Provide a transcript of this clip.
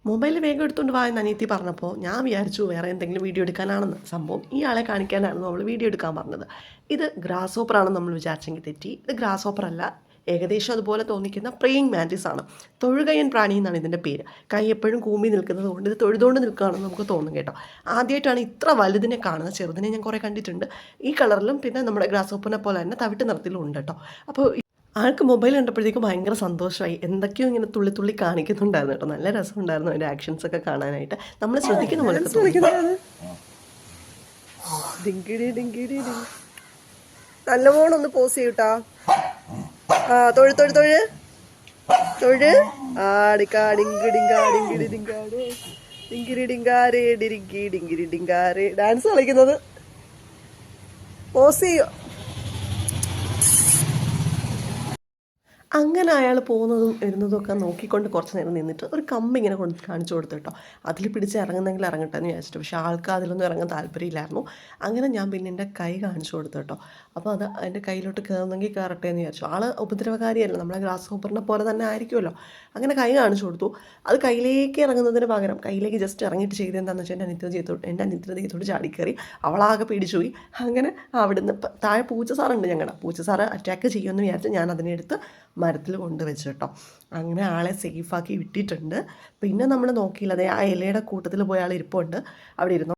Mobile വേഗം എടുത്തുകൊണ്ട് വാ എന്ന് അനിയത്തി പറഞ്ഞപ്പോൾ ഞാൻ വിചാരിച്ചു വേറെ എന്തെങ്കിലും വീഡിയോ എടുക്കാനാണെന്ന്. സംഭവം ഈ ആളെ കാണിക്കാനാണ് നമ്മൾ വീഡിയോ എടുക്കാൻ പറഞ്ഞത്. ഇത് ഗ്രാസ് ഹോപ്പറാണെന്ന് നമ്മൾ വിചാരിച്ചെങ്കിൽ തെറ്റി. ഇത് ഗ്രാസ് ഹോപ്പർ അല്ല, ഏകദേശം അതുപോലെ തോന്നിക്കുന്ന പ്രേയിങ് മാൻറ്റിസ് ആണ്. തൊഴുകയൻ പ്രാണി എന്നാണ് ഇതിൻ്റെ പേര്. കൈ എപ്പോഴും കൂമ്പി നിൽക്കുന്നത് കൊണ്ട് ഇത് തൊഴുതുകൊണ്ട് നിൽക്കുകയാണെന്ന് നമുക്ക് തോന്നും കേട്ടോ. ആദ്യമായിട്ടാണ് ഇത്ര വലുതിനെ കാണുന്നത്. ചെറുതിനെ ഞാൻ കുറേ കണ്ടിട്ടുണ്ട് ഈ കളറിലും, പിന്നെ നമ്മുടെ ഗ്രാസ് ഹോപ്പറിനെ പോലെ തന്നെ തവിട്ട് നിറത്തിലും ഉണ്ട് കേട്ടോ. അപ്പോൾ ആൾക്ക് മൊബൈൽ കണ്ടപ്പോഴത്തേക്കും ഭയങ്കര സന്തോഷമായി. എന്തൊക്കെയോ ഇങ്ങനെ തുള്ളി തുള്ളി കാണിക്കുന്നുണ്ടായിരുന്നു കേട്ടോ. നല്ല രസമുണ്ടായിരുന്നു അതിൻ്റെ ആക്ഷൻസ് ഒക്കെ കാണാനായിട്ട്. നമ്മൾ ശ്രദ്ധിക്കുന്ന പോലെ നല്ലവണ്ണം ഒന്ന് പോസ് ചെയ്യൂട്ടാ. ആ തൊഴു തൊഴു തൊഴു തൊഴു ആടിക്കാടിങ്കിടിങ്കാടിങ്കിടിങ്കാടിങ്കിടിങ്കാരേ ഡാൻസ് കളിക്കുന്നത്. പോസ് ചെയ്യോ. അങ്ങനെ അയാൾ പോകുന്നതും വരുന്നതും ഒക്കെ നോക്കിക്കൊണ്ട് കുറച്ച് നേരം നിന്നിട്ട് ഒരു കമ്പ് ഇങ്ങനെ കാണിച്ചു കൊടുത്തു കേട്ടോ. അതിൽ പിടിച്ച് ഇറങ്ങുന്നെങ്കിൽ ഇറങ്ങട്ടെ എന്ന് വിചാരിച്ചിട്ട്. പക്ഷേ ആൾക്ക് അതിലൊന്നും ഇറങ്ങാൻ താല്പര്യമില്ലായിരുന്നു. അങ്ങനെ ഞാൻ പിന്നെ എൻ്റെ കൈ കാണിച്ചു കൊടുത്തു കേട്ടോ. അപ്പോൾ അത് എൻ്റെ കയ്യിലോട്ട് കയറുന്നെങ്കിൽ കയറട്ടെ എന്ന് വിചാരിച്ചു. ആൾ ഉപദ്രവകാരിയല്ല, നമ്മളെ ഗ്രാസ് ഹോപ്പറിനെ പോലെ തന്നെ ആയിരിക്കുമല്ലോ. അങ്ങനെ കൈ കാണിച്ചു കൊടുത്തു. അത് കയ്യിലേക്ക് ഇറങ്ങുന്നതിന് പകരം കയ്യിലേക്ക് ജസ്റ്റ് ഇറങ്ങിയിട്ട് ചെയ്തെന്താണെന്ന് വെച്ചാൽ എൻ്റെ അനിത്യത ചെയ്തോട്ട് ചാടിക്കറി. അവളാകെ പേടിച്ചുപോയി. അങ്ങനെ അവിടുന്ന് താഴെ പൂച്ച സാറുണ്ട് ഞങ്ങളുടെ. പൂച്ച സാറ് അറ്റാക്ക് ചെയ്യുമെന്ന് വിചാരിച്ച് ഞാൻ അതിനെടുത്ത് മരത്തിൽ കൊണ്ടുവച്ചു കേട്ടോ. അങ്ങനെ ആളെ സേഫാക്കി വിട്ടിട്ടുണ്ട്. പിന്നെ നമ്മൾ നോക്കിയില്ല, അതെ ആ ഇലയുടെ കൂട്ടത്തിൽ പോയ ആൾ ഇരിപ്പുണ്ട്. അവിടെ ഇരുന്നു.